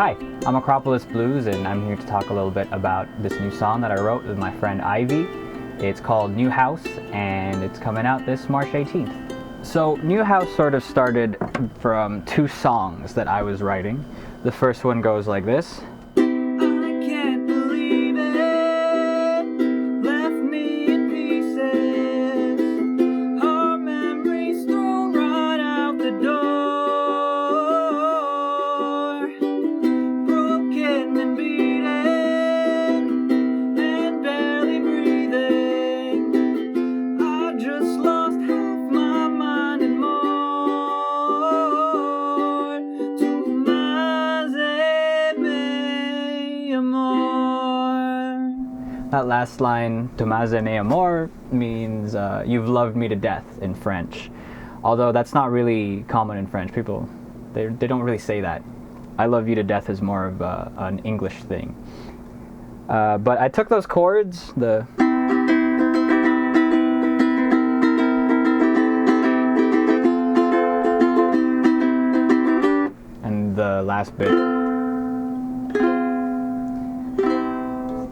Hi, I'm Acropolis Blues, and I'm here to talk a little bit about this new song that I wrote with my friend Ivee. It's called New House, and it's coming out this March 18th. So New House sort of started from two songs that I was writing. The first one goes like this. That last line, "Tu m'as aimé amour," means "you've loved me to death" in French. Although that's not really common in French. People, they don't really say that. "I love you to death" is more of an English thing. But I took those chords, and the last bit,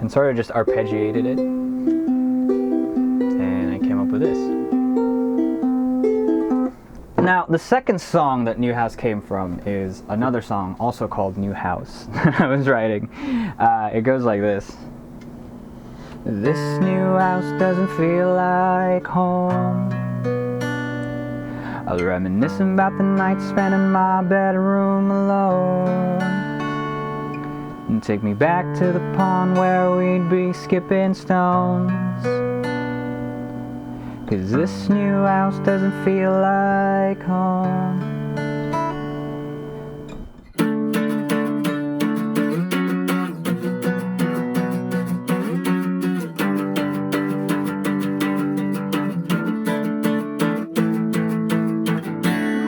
and sort of just arpeggiated it, and I came up with this. Now, the second song that New House came from is another song also called New House that I was writing. It goes like this. This new house doesn't feel like home. I was reminiscing about the night spent in my bedroom alone. And take me back to the pond where we'd be skipping stones. 'Cause this new house doesn't feel like home.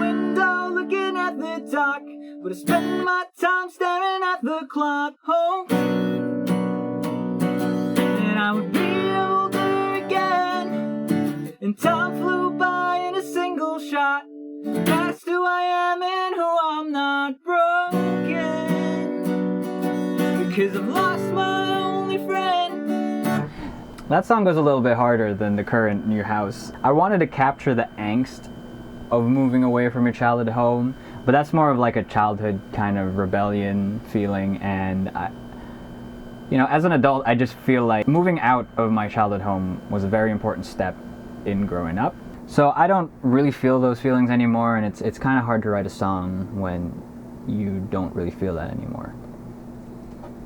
Window looking at the dock, but I spend my time staring at the clock. Home, and I would be older again, and time flew by in a single shot. Past who I am and who I'm not, broken, because I've lost my only friend. That song goes a little bit harder than the current New House. I wanted to capture the angst of moving away from your childhood home, but that's more of like a childhood kind of rebellion feeling, and as an adult, I just feel like moving out of my childhood home was a very important step in growing up. So I don't really feel those feelings anymore, and it's kind of hard to write a song when you don't really feel that anymore.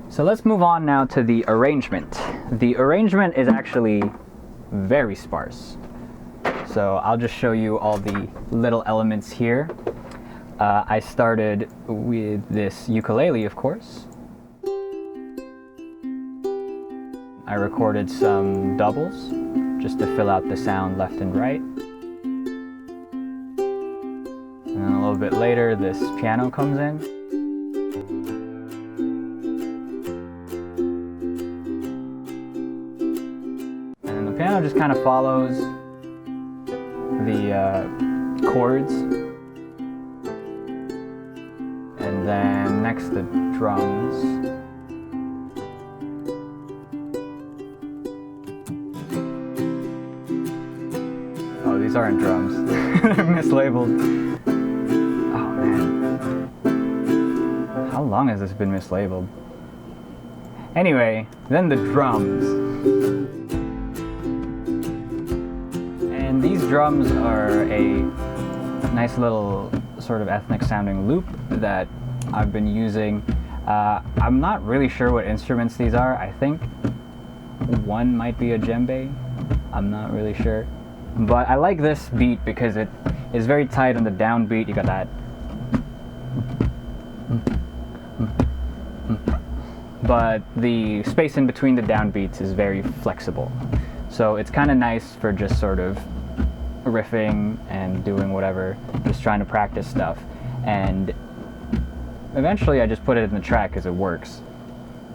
So let's move on now to the arrangement. The arrangement is actually very sparse. So I'll just show you all the little elements here. I started with this ukulele, of course. I recorded some doubles just to fill out the sound left and right. And then a little bit later, this piano comes in. And then the piano just kind of follows the chords. And then next, the drums. Oh, these aren't drums. They're mislabeled. Oh, man. How long has this been mislabeled? Anyway, then the drums. And these drums are a nice little sort of ethnic sounding loop that I've been using. I'm not really sure what instruments these are. I think one might be a djembe. I'm not really sure. But I like this beat because it is very tight on the downbeat. You got that. But the space in between the downbeats is very flexible. So it's kind of nice for just sort of riffing and doing whatever, just trying to practice stuff. And eventually I just put it in the track because it works.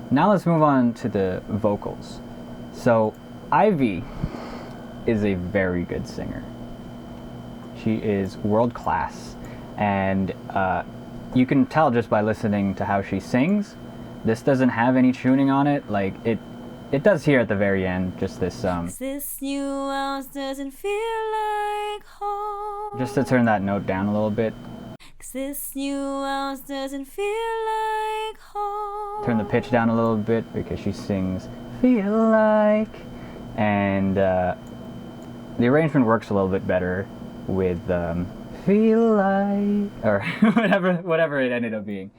Now let's move on to the vocals. So Ivee is a very good singer. She is world class, and you can tell just by listening to how she sings. This doesn't have any tuning on it. Like it does here at the very end. Just this new house doesn't feel like home. Just to turn that note down a little bit. 'Cause this new house doesn't feel like home. Turn the pitch down a little bit because she sings "feel like," and the arrangement works a little bit better with "feel like" or whatever it ended up being.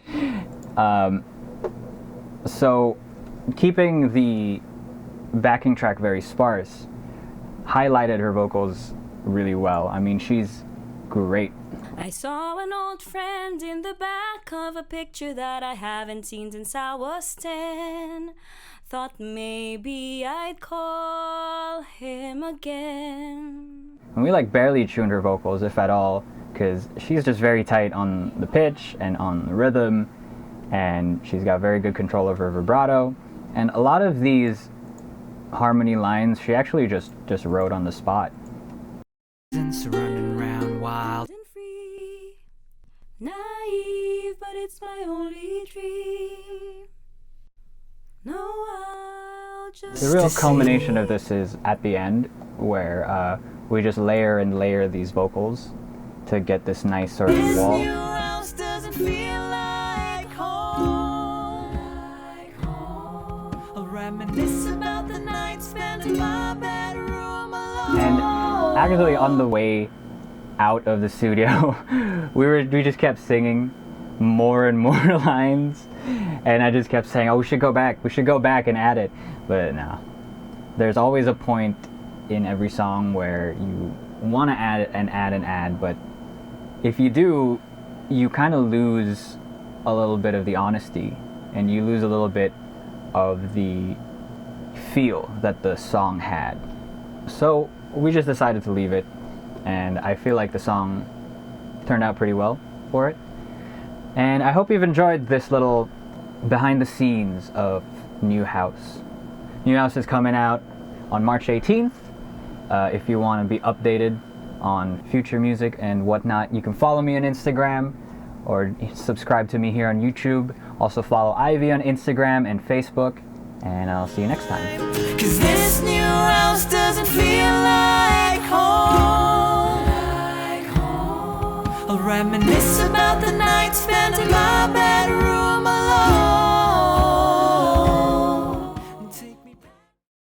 So keeping the backing track very sparse highlighted her vocals really well. I mean, she's great. I saw an old friend in the back of a picture that I haven't seen since I was 10. Thought maybe I'd call him again. And we like barely tuned her vocals, if at all, because she's just very tight on the pitch and on the rhythm, and she's got very good control over her vibrato. And a lot of these harmony lines she actually just wrote on the spot. Running around wild And free, naive, but it's my only dream. No, I'll just... The real culmination of this is at the end, where we just layer and layer these vocals to get this nice sort of wall. This new house doesn't feel like home. I'll reminisce about the night spent in my bedroom alone. And actually on the way out of the studio, we just kept singing more and more lines, and I just kept saying, oh, we should go back and add it. But no, there's always a point in every song where you want to add, but if you do, you kind of lose a little bit of the honesty, and you lose a little bit of the feel that the song had. So we just decided to leave it, and I feel like the song turned out pretty well for it. And I hope you've enjoyed this little behind the scenes of New House. New House is coming out on March 18th. If you want to be updated on future music and whatnot, you can follow me on Instagram or subscribe to me here on YouTube. Also follow Ivee on Instagram and Facebook, and I'll see you next time. 'Cause this new house doesn't feel like home. I'll reminisce about the night spent in my bed.